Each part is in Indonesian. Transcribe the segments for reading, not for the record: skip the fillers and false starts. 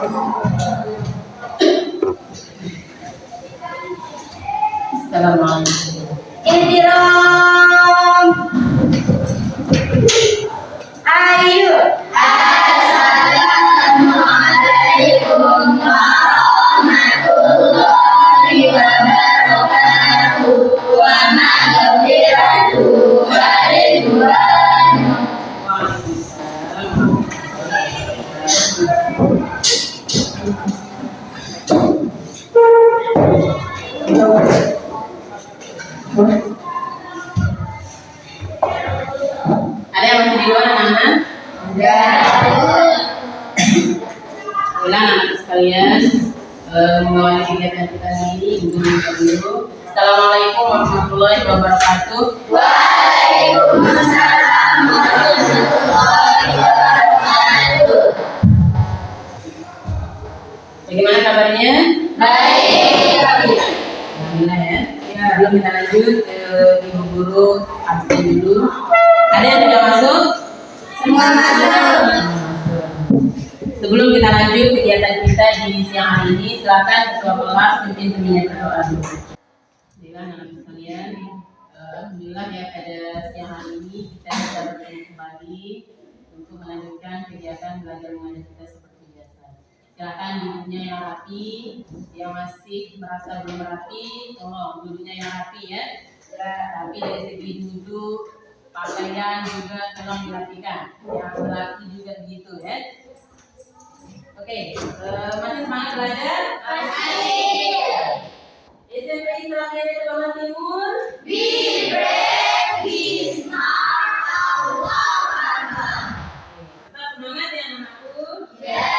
Assalamualaikum. Ihtiram. Ayo. Assalamualaikum warahmatullahi wabarakatuh. Wa maghfiratuhu wa ridwanuhu. Ada yang masih di luar anak-anak? Ulang anak sekalian, mengawali kegiatan kita ini dulu. Assalamualaikum warahmatullahi wabarakatuh. Waalaikumsalam warahmatullahi wabarakatuh. Bagaimana kabarnya? Baik. Alhamdulillah ya. Sebelum kita lanjut ke ibu guru absen dulu. Ada yang sudah masuk? Semua masuk. Sebelum kita lanjut kegiatan kita di siang hari ini, silakan ketua kelas pimpin pembinaan berdoa dulu. Alhamdulillah anak sekalian, alhamdulillah ya pada siang hari ini kita bisa bertemu kembali untuk melanjutkan kegiatan belajar mengajar kita seperti biasa. Silakan duduknya yang rapi, yang masih merasa belum rapi, tolong duduknya yang rapi ya. Tapi dari segi duduk, pakaian juga tolong dirapikan. Yang laki juga begitu ya. Oke, masih semangat belajar? Masih. SMP Islam Negeri Pekalongan Timur. Be brave, be smart, Allah Akbar. Tetap semangat ya anakku. Ya.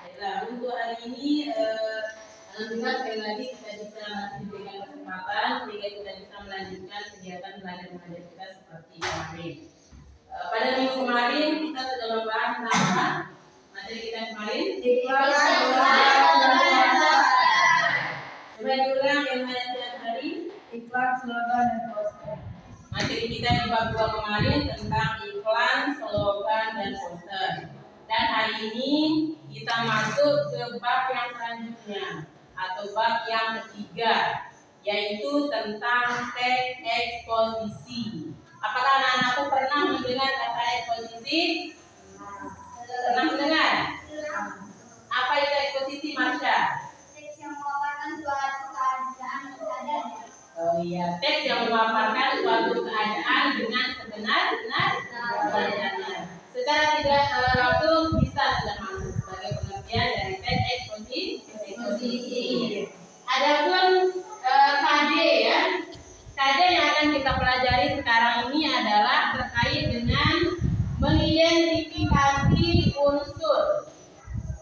Baiklah, untuk hari ini alhamdulillah sekali lagi kita bisa masih diberikan kesempatan sehingga kita bisa melanjutkan kegiatan belajar mengajar kita seperti kemarin. Pada minggu kemarin kita sudah membahas tentang materi kita kemarin. Coba diulang yang mana tiap hari. Iklan, slogan, dan poster. Materi kita di bab 2 kemarin tentang iklan, slogan, dan poster. Dan hari ini kita masuk ke bab yang selanjutnya atau bab yang ketiga, yaitu tentang teks eksposisi. Apakah anak-anakku pernah mendengar kata eksposisi? Pernah mendengar? Apa itu eksposisi, Marsha? Teks yang memaparkan suatu keadaan sebenarnya. Oh iya, teks yang memaparkan suatu keadaan dengan sebenar-benarnya. Secara tidak langsung bisa sudah masuk sebagai pengertian dari teks eksposisi. Adapun KD ya, KD yang akan kita pelajari sekarang ini adalah terkait dengan mengidentifikasi unsur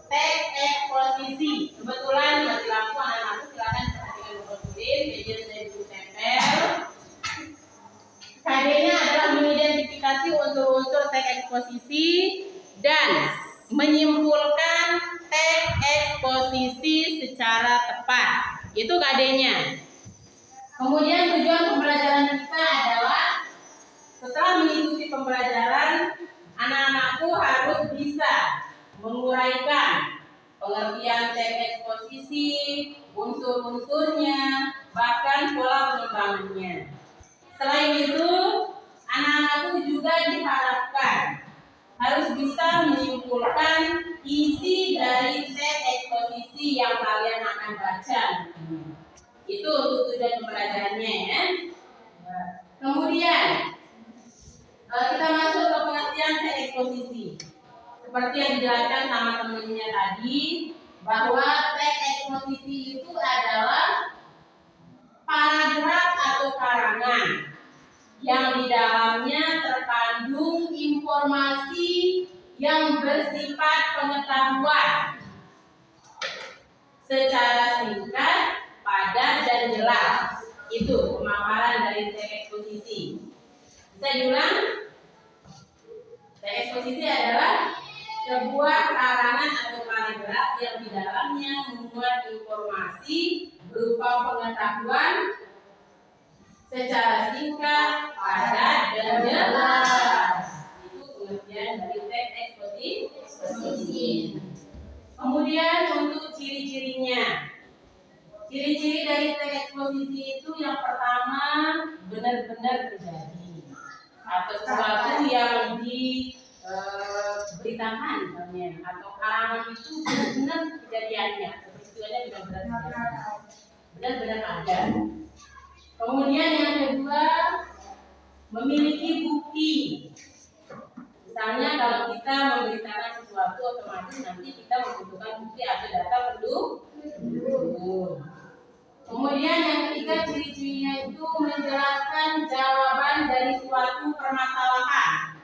teks eksposisi. Kebetulan mati lampu anak-anakku silakan perhatikan buku tulis, meja sudah ditempel. KD-nya adalah mengidentifikasi unsur-unsur teks eksposisi dan menyimpulkan teks eksposisi secara tepat. Itu KD-nya. Kemudian tujuan pembelajaran kita adalah setelah mengikuti pembelajaran, anak-anakku harus bisa menguraikan pengertian teks eksposisi, unsur-unsurnya, bahkan pola pengembangannya. Selain itu, anak-anakku juga diharapkan harus bisa menyimpulkan isi dari teks eksposisi yang kalian akan baca. Itu untuk tujuan pembelajarannya ya. Kemudian kita masuk ke pengertian teks eksposisi. Seperti yang dijelaskan sama temennya tadi, bahwa teks eksposisi itu adalah paragraf atau karangan yang di dalamnya terkandung informasi yang bersifat pengetahuan secara singkat, padat, dan jelas. Itu pemaparan dari teks eksposisi. Bisa diulang? Teks eksposisi adalah sebuah karangan atau paragraf yang di dalamnya memuat informasi berupa pengetahuan secara singkat, padat, dan jelas. Itu pengertian dari teks eksposisi. Kemudian untuk ciri-cirinya. Ciri-ciri dari teks eksposisi itu yang pertama benar-benar terjadi atau sesuatu yang diberitakan misalnya atau halaman itu benar-benar kejadiannya, peristiwanya benar-benar ada. Kemudian yang kedua memiliki bukti. Misalnya kalau kita memberitakan sesuatu otomatis nanti kita membutuhkan bukti atau data pendukung. Kemudian yang ketiga ciri-cirinya itu menjelaskan jawaban dari suatu permasalahan.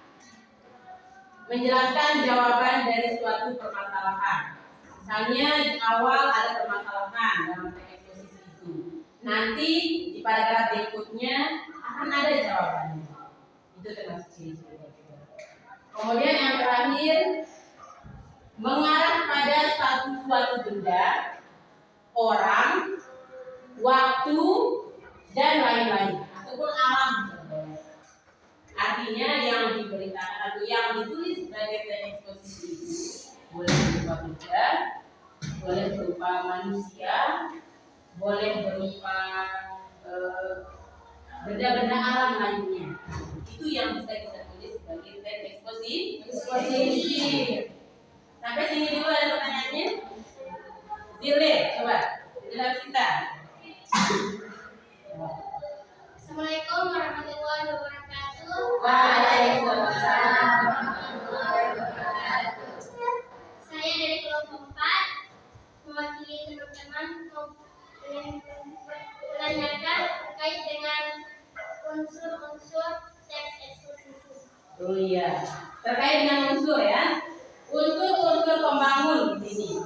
Menjelaskan jawaban dari suatu permasalahan. Misalnya di awal ada permasalahan dalam teks eksposisi itu. Nanti di paragraf berikutnya akan ada jawabannya. Itu termasuk ciri-cirinya. Kemudian yang terakhir mengarah pada suatu benda, orang, waktu, dan lain-lain ataupun alam. Artinya yang diberitakan atau yang ditulis sebagai teks eksposisi itu boleh berupa benda, boleh berupa manusia, boleh berupa benda-benda alam lainnya. Itu yang bisa kita tulis sebagai teks eksposisi. Sampai sini dulu ada pertanyaannya? Zile, coba jelas kita. Assalamualaikum warahmatullahi wabarakatuh. Waalaikumsalam warahmatullahi wabarakatuh. Saya dari kelompok 4 mewakili teman-teman menanyakan terkait dengan unsur-unsur teks eksposisi. Oh iya, terkait dengan unsur ya. Unsur-unsur pembangun di sini.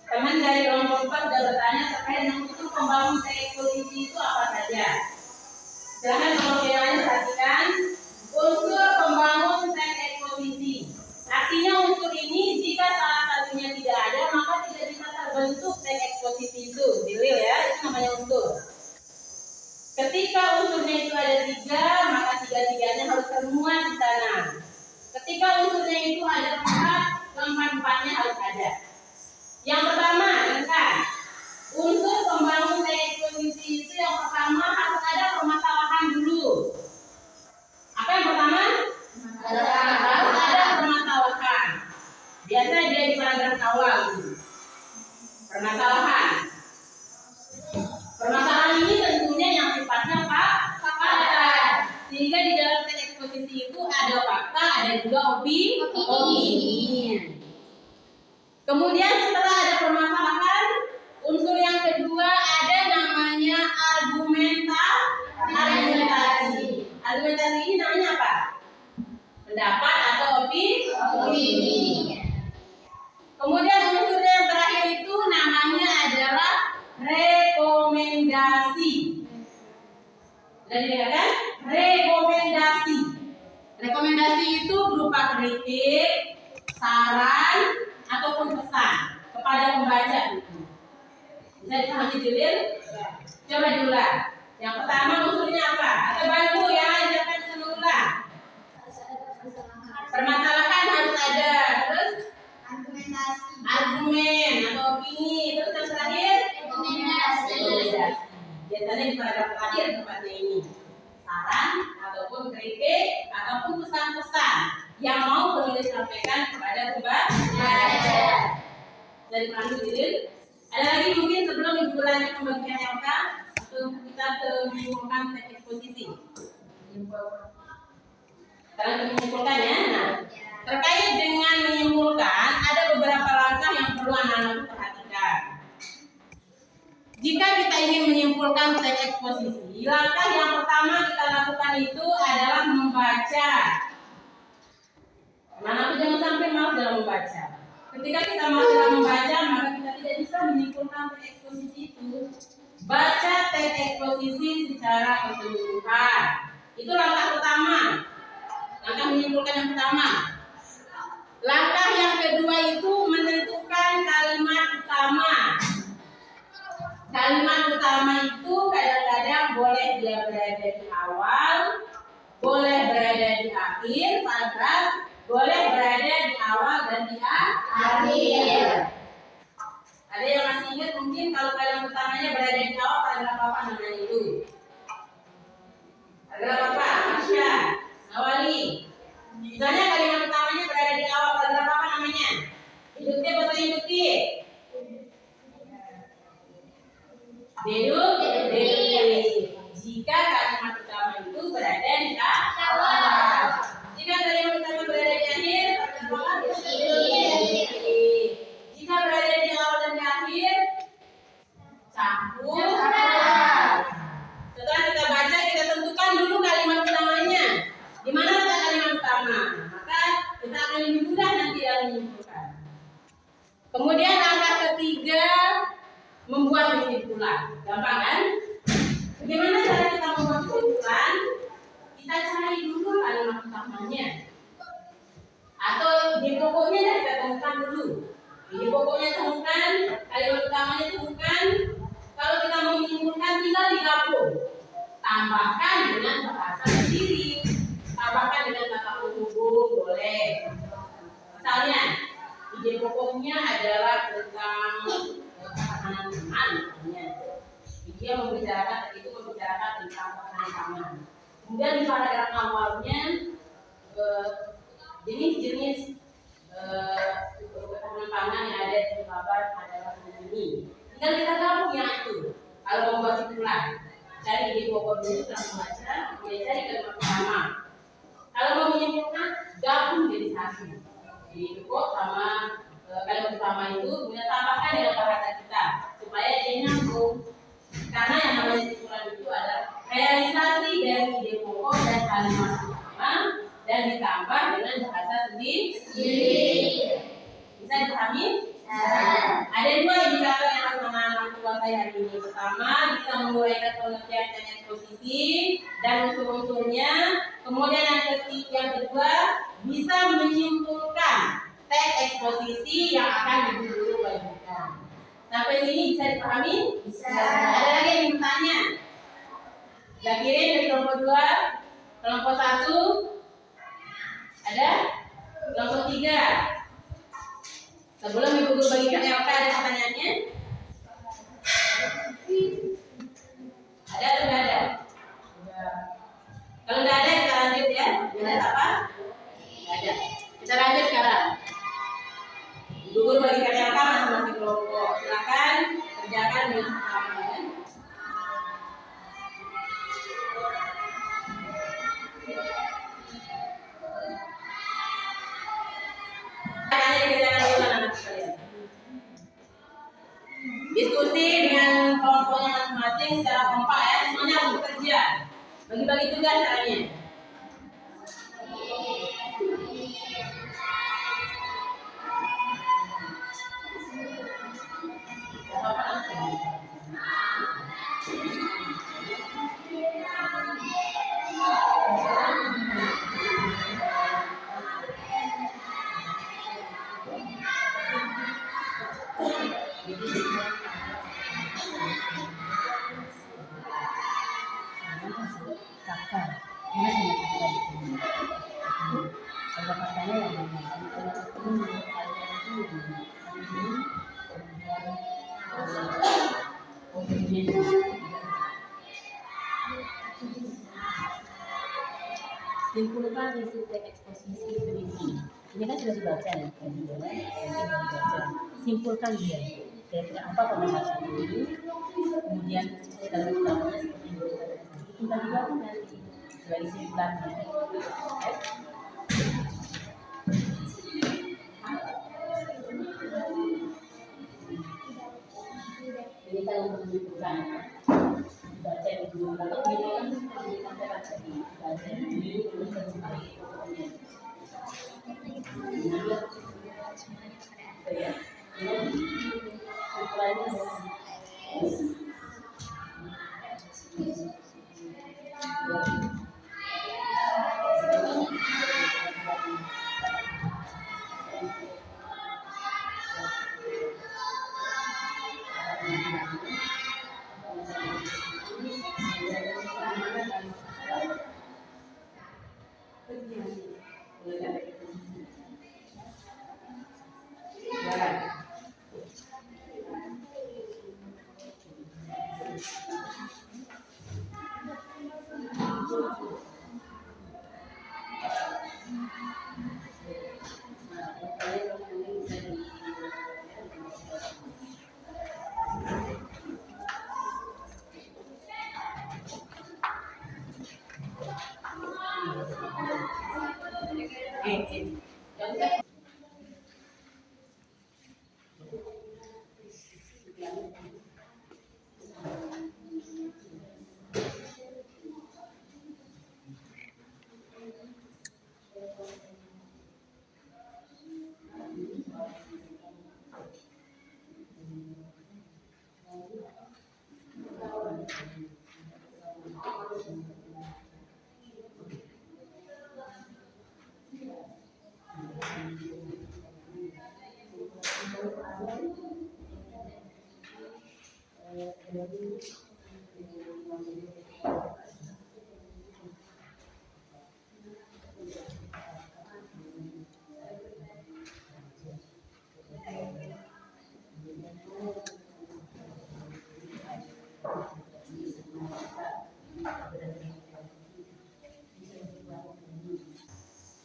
Teman dari kelompok 4 sudah bertanya terkait dengan unsur pembangun teks eksposisi itu apa saja. Jangan kalau yang lain perhatikan unsur pembangun teks eksposisi. Artinya unsur ini jika salah satunya tidak ada maka tidak bisa terbentuk teks eksposisi itu. Dilil ya, itu namanya unsur. Ketika unsurnya itu ada 3, maka 3-3-nya harus termuat di sana. Ketika unsurnya itu ada 4, keempat-empatnya harus ada. Yang pertama, dengarkan. Unsur pembangun teks eksposisi itu yang pertama harus ada permasalahan dulu. Apa yang pertama? Harus ada permasalahan. Biasa dia di paragraf awal. Permasalahan. Permasalahan ini tentunya yang sifatnya fakta. Sehingga di dalam teks eksposisi itu ada fakta, ada juga opini. Kemudian setelah ada permasalahan, unsur yang kedua ada namanya argumentasi. Argumentasi ini namanya apa? Pendapat atau opini. Kemudian unsur yang terakhir itu namanya adalah rekomendasi. Sudah dilihat? Rekomendasi. Rekomendasi itu berupa kritik, saran, ataupun pesan kepada pembaca itu. Bisa dipahami Julil? Coba diulang. Yang pertama unsurnya apa? Atau bantu ya, silakan diulang. Permasalahan harus ada, terus argumen atau opini, terus yang terakhir rekomendasi. Biasanya di paragraf terakhir tempatnya ini saran ataupun kritik ataupun pesan-pesan yang mau penulis sampaikan kepada pembaca. Dari Pak Julil, ada lagi mungkin sebelum ibu lanjut pembagian LK atau kita menyimpulkan teks eksposisi. Sekarang menyimpulkan ya. Nah, terkait dengan menyimpulkan ada beberapa langkah yang perlu anak-anak perhatikan. Jika kita ingin menyimpulkan teks eksposisi, langkah yang pertama kita lakukan itu adalah membaca. Anak-anak jangan sampai malas dalam membaca. Ketika kita malas dalam membaca, maka kita tidak bisa menyimpulkan teks eksposisi itu. Baca teks eksposisi secara keseluruhan. Itu langkah pertama. Langkah menyimpulkan yang pertama. Langkah yang kedua itu menentukan kalimat utama. Kalimat utama itu kadang-kadang boleh dia berada di awal, boleh berada di akhir paragraf, boleh berada di awal dan di akhir. Adalah Bapak, Masya, Awali. Misalnya kalimat utamanya berada di awal paragraf apa namanya? Induktif atau induktif? Deduktif. Jika kalimat utama itu berada di awal. Jika kalimat utama berada di akhir, apa? Induktif. Jika berada di awal dan di akhir, campur. Setelah kita baca, kita tentukan dulu kalimat utamanya. Di mana letak kalimat utama? Maka kita akan lebih mudah nanti dalam menyimpulkan. Kemudian langkah ketiga, membuat kesimpulan. Gampang kan? Bagaimana cara kita membuat kesimpulan? Kita cari dulu kalimat utamanya. Atau di pokoknya kita temukan dulu. Di pokoknya temukan, kalimat utamanya temukan. Kalau kita mau menyimpulkan, tinggal digabung. Tambahkan dengan bahasa sendiri. Tambahkan dengan kata penghubung, boleh. Misalnya, ide pokoknya adalah tentang ketahanan pangan. Dia membicarakan tentang ketahanan pangan. Kemudian di paragraf awalnya jenis-jenis ketahanan pangan yang ada di kabar adalah ini. Tinggal kita gabung yang itu. Kalau membuat kesimpulan, cari ide pokok dulu setelah membaca, kemudian cari kalimat utama. Kalau mau menyimpulkan, gabung jadi satu. Jadi pokok sama kalimat utama itu kemudian tambahkan dengan bahasa kita supaya dia nyambung. Karena yang namanya kesimpulan itu adalah realisasi dari ide pokok dan kalimat utama dan ditambah dengan bahasa sendiri. Bisa dipahami? Ada dua indikator yang harus anak-anak kuasai hari ini. Pertama, bisa menguraikan pengertian dan eksposisi dan unsur-unsurnya. Kemudian yang kedua, bisa menyimpulkan teks eksposisi yang akan diburu bagikan. Sampai sini bisa dipahami? Bisa. Ada lagi yang bertanya? Zakirin dari kelompok 2, kelompok 1, ada? Kelompok 3. Sebelum Ibu Guru bagikan LK, ada pertanyaannya? Ada atau tidak ada? Kalau tidak ada, kita lanjut ya. Ada apa? Tidak ada. Kita lanjut sekarang. Ibu Guru bagikan LK masing-masing kelompok. Silakan kerjakan dengan sama. Diskusi dengan kelompoknya masing-masing secara kompak ya, semuanya harus bekerja. Bagi-bagi tugas caranya. Simpulkan isi teks eksposisi berikut. Ini kan sudah dibaca ya, dibaca. Simpulkan dia. Kira-kira apa pembahasan ini? Kemudian dalam utamanya seperti itu. Tinggal digabung nanti dari simpulannya. Ini kan untuk menunjukkan baca di dua kalau ini kan menunjukkan baca di baca di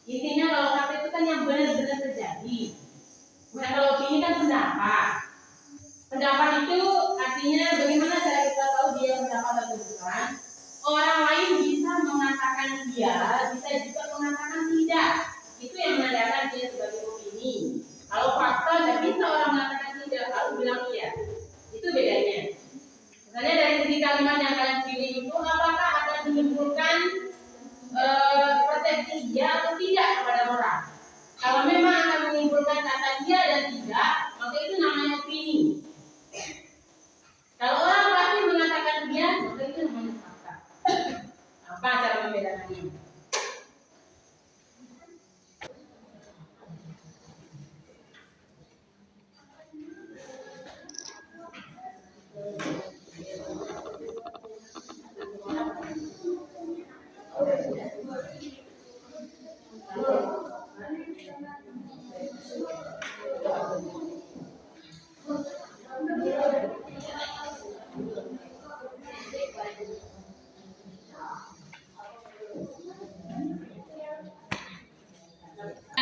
Intinya kalau kata itu kan yang benar-benar terjadi. Nah kalau opini kan pendapat. Pendapat itu artinya bagaimana cara kita tahu dia pendapat atau bukan? Orang lain bisa mengatakan iya, bisa juga mengatakan tidak. Itu yang menandakan dia sebagai opini. Kalau fakta tidak bisa orang mengatakan tidak, harus bilang iya. Itu bedanya. Misalnya dari segi kalimat yang kalian pilih itu, apakah akan menimbulkan persepsi iya atau tidak kepada orang? Kalau memang akan menimbulkan kata iya dan tidak, maka itu namanya opini. Kalau orang pasti mengatakan iya, maka itu namanya fakta. Apa cara membedakannya?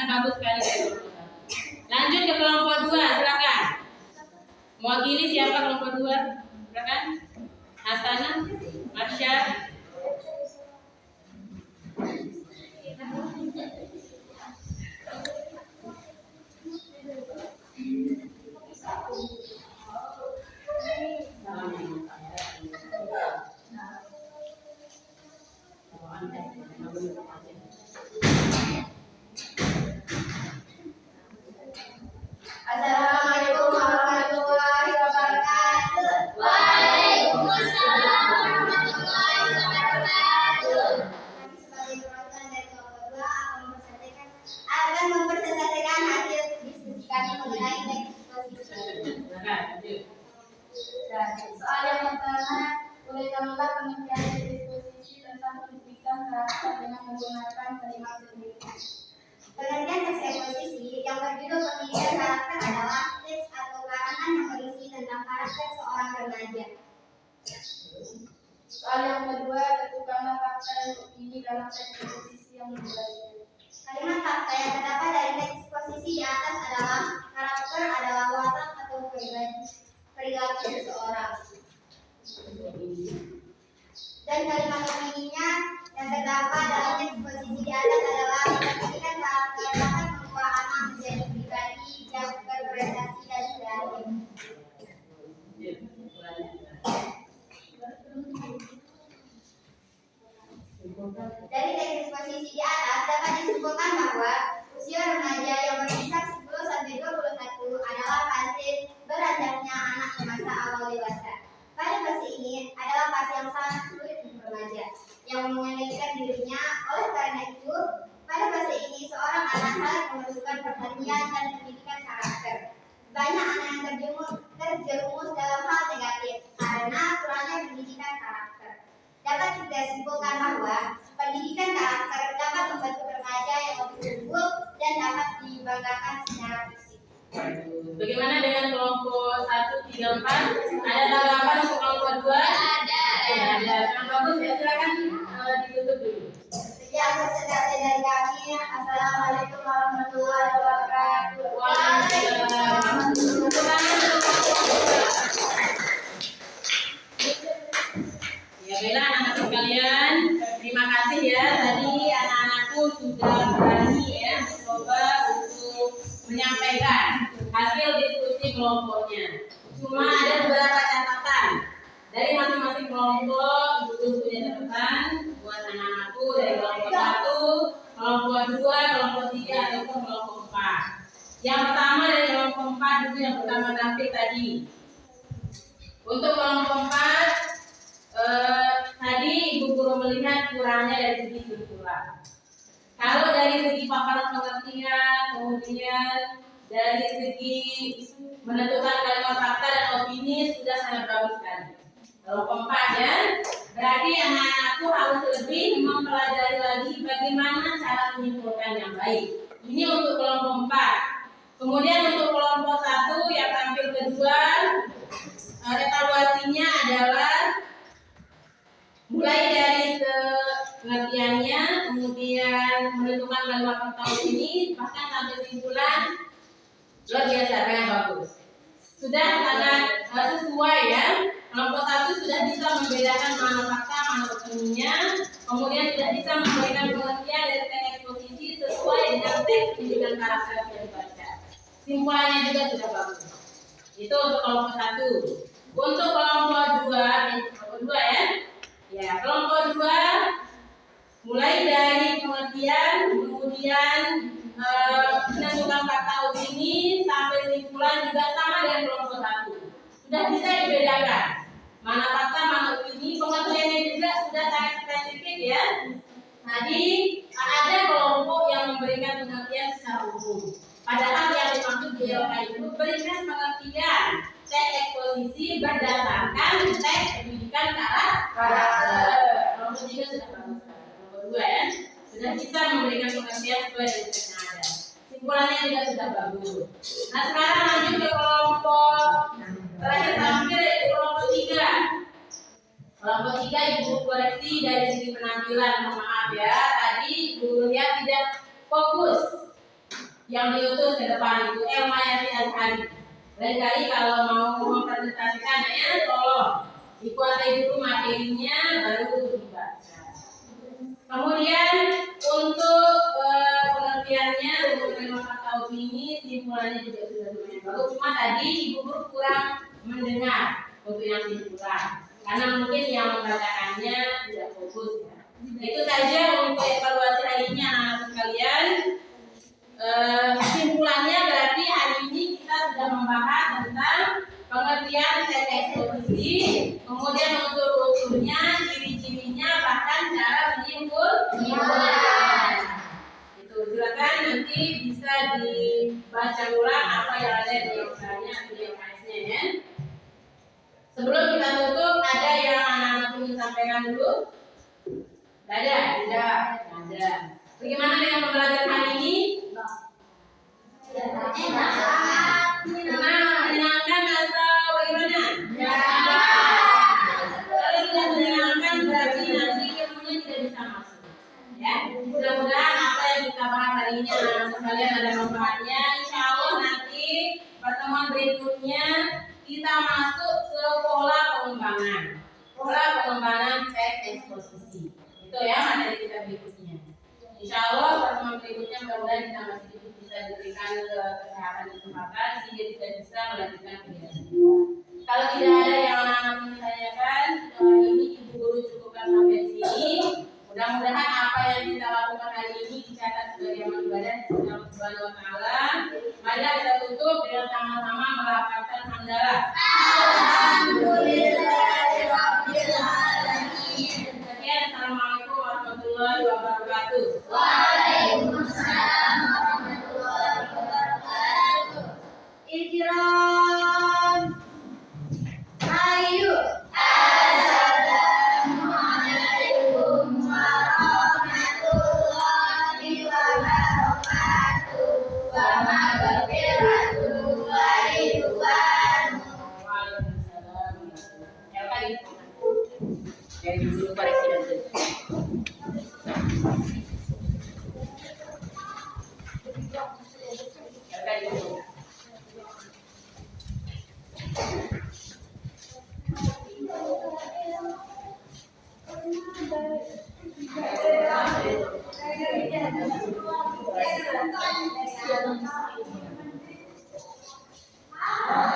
Bagus sekali. Lanjut ke kelompok 2, silakan. Mewakili siapa kelompok 2? Silakan. Hasanah, Marsha. Assalamualaikum warahmatullahi wabarakatuh. Waalaikumsalam warahmatullahi wabarakatuh. Kami sebagai perwakilan dari kelompok 2 akan mempresentasikan hasil diskusi kami mengenai teknik posisi. Soal yang pertama, bolehkah pengertian disposisi tentang pendidikan karakter dengan menggunakan kalimat sendiri? Pengertian teks eksposisi yang berjudul pendidikan karakter adalah teks atau karangan yang berisi tentang karakter seorang remaja. Soal yang kedua, tentukanlah fakta dan opini dalam teks eksposisi yang menjelaskan. Kalimat fakta yang terdapat dari teks eksposisi di atas adalah karakter adalah watak atau perilaku seseorang. Dan kalimat opininya yang terdapat dalam teks eksposisi di atas adalah pendidikan karakter dapat membawa anak menjadi pribadi yang berprestasi dan kreatif. Dari teks eksposisi di atas dapat disimpulkan bahwa usia remaja yang berkisar 10-21 adalah fase beranjaknya anak ke masa awal dewasa. Pada fase ini adalah fase yang sangat sulit untuk remaja yang mengendalikan dirinya. Oleh karena itu, pada fase ini seorang anak harus memasukkan perhatian dan pendidikan karakter. Banyak anak yang terjerumus dalam hal negatif karena kurangnya pendidikan karakter. Dapat kita simpulkan bahwa pendidikan karakter dapat membantu remaja yang lebih unggul dan dapat dibanggakan secara fisik. Bagaimana dengan kelompok 1, 3, 4? Ada tanggapan untuk kelompok 2? Ada. Sangat bagus ya, silakan ditutup dulu. Sekian presentasi dari kami. Assalamualaikum warahmatullahi wabarakatuh. Waalaikumsalam. Ya baiklah anak-anak sekalian, terima kasih ya tadi anak-anakku sudah berani ya kelompoknya. Cuma ada beberapa catatan dari masing-masing kelompok. Ibu punya catatan buat anak-anakku dari kelompok 1, kelompok 2, kelompok 3 ataupun kelompok 4. Yang pertama dari kelompok 4 itu yang pertama tampil tadi. Untuk kelompok 4 tadi Ibu Guru melihat kurangnya dari segi struktural. Kalau dari segi paparan pengertian, kemudian dari segi menentukan kalimat fakta dan opini sudah sangat bagus sekali. Kelompok 4 ya, berarti anak-anakku harus lebih mempelajari lagi bagaimana cara menyimpulkan yang baik. Ini untuk kelompok 4. Kemudian untuk kelompok 1 yang tampil kedua, evaluasinya adalah mulai dari pengertiannya, kemudian menentukan kalimat fakta ini, bahkan sampai kesimpulan luar biasa, sangat bagus. Sudah sangat sesuai ya. Kelompok 1 sudah bisa membedakan mana fakta, mana opininya, kemudian sudah bisa memberikan pengertian dari teks eksposisi sesuai dengan teks pendidikan karakter yang dibaca. Simpulannya juga sudah bagus. Itu untuk kelompok 1. Untuk kelompok 2 ya. Ya, kelompok 2 mulai dari pengertian, kemudian menentukan fakta opini sampai kesimpulan juga sama dengan kelompok 1. Sudah bisa dibedakan mana fakta, mana opini. Pengertiannya juga sudah sangat spesifik ya. Tadi ada kelompok yang memberikan pengertian secara umum. Padahal yang dimaksud di LK itu berikan pengertian teks eksposisi berdasarkan teks pendidikan karakter. Kelompok 3 sudah bagus. Kelompok 2 ya, sudah bisa memberikan pengertian sesuai dengan teks yang ada. Simpulannya juga sudah bagus. Nah sekarang lanjut ke kelompok terakhir tampil yaitu kelompok 3. Kelompok 3 Ibu koreksi dari segi penampilan. Maaf ya, tadi Ibu lihat tidak fokus. Yang diutus ke depan itu Elmayati Azhari. Lain kali kalau mau mempresentasikannya, tolong dikuasai dulu materinya baru dibaca. Kemudian untuk pengertiannya untuk fakta opini, simpulannya juga sudah lumayan bagus. Cuma tadi Ibu Guru kurang mendengar untuk yang simpulan, karena mungkin yang membacakannya tidak fokus ya. Itu saja untuk evaluasi hari ini anak-anak sekalian. Kesimpulannya berarti hari ini kita sudah membahas tentang pengertian teks eksposisi, kemudian unsur-unsurnya, ciri-cirinya, bahkan cara menyimpulkan. Itu silakan nanti bisa dibaca ulang apa yang ada di urusannya atau di UKS-nya ya. Sebelum kita tutup, ada yang anak-anak ingin sampaikan dulu? Ada? Tidak? Ada. Bagaimana dengan pembelajaran hari ini? Senang, menyenangkan atau bagaimana? Kalau tidak menyenangkan berarti nanti ilmunya tidak bisa masuk. Ya, mudah-mudahan apa yang kita bahas hari ini anak-anak sekalian ada manfaatnya. Insya Allah nanti pertemuan berikutnya kita masuk ke pola pengembangan teks eksposisi. Itu ya materi kita berikutnya. Insya Allah pertemuan berikutnya mudah-mudahan kita masih bisa diberikan kesehatan kesempatan sehingga kita bisa melanjutkan kegiatan. Kalau tidak ada yang anak-anak ingin tanyakan, ini Ibu Guru cukupkan sampai di sini. Mudah-mudahan apa yang kita lakukan hari ini dicatat sebagai amal ibadah di sisi Allah Subhanahu wa Ta'ala. Mari kita tutup dengan sama-sama melafazkan hamdalah. Alhamdulillahirabbil alamin. Sekian, assalamualaikum warahmatullahi wabarakatuh. Waalaikumsalam warahmatullahi wabarakatuh. Ikram. Ayo. Assalamualaikum warahmatullahi wabarakatuh. Wa maghfiratuh wa ridwanuh. Waalaikumsalam. Ya kali. Dari dulu koreksi dan Thank you.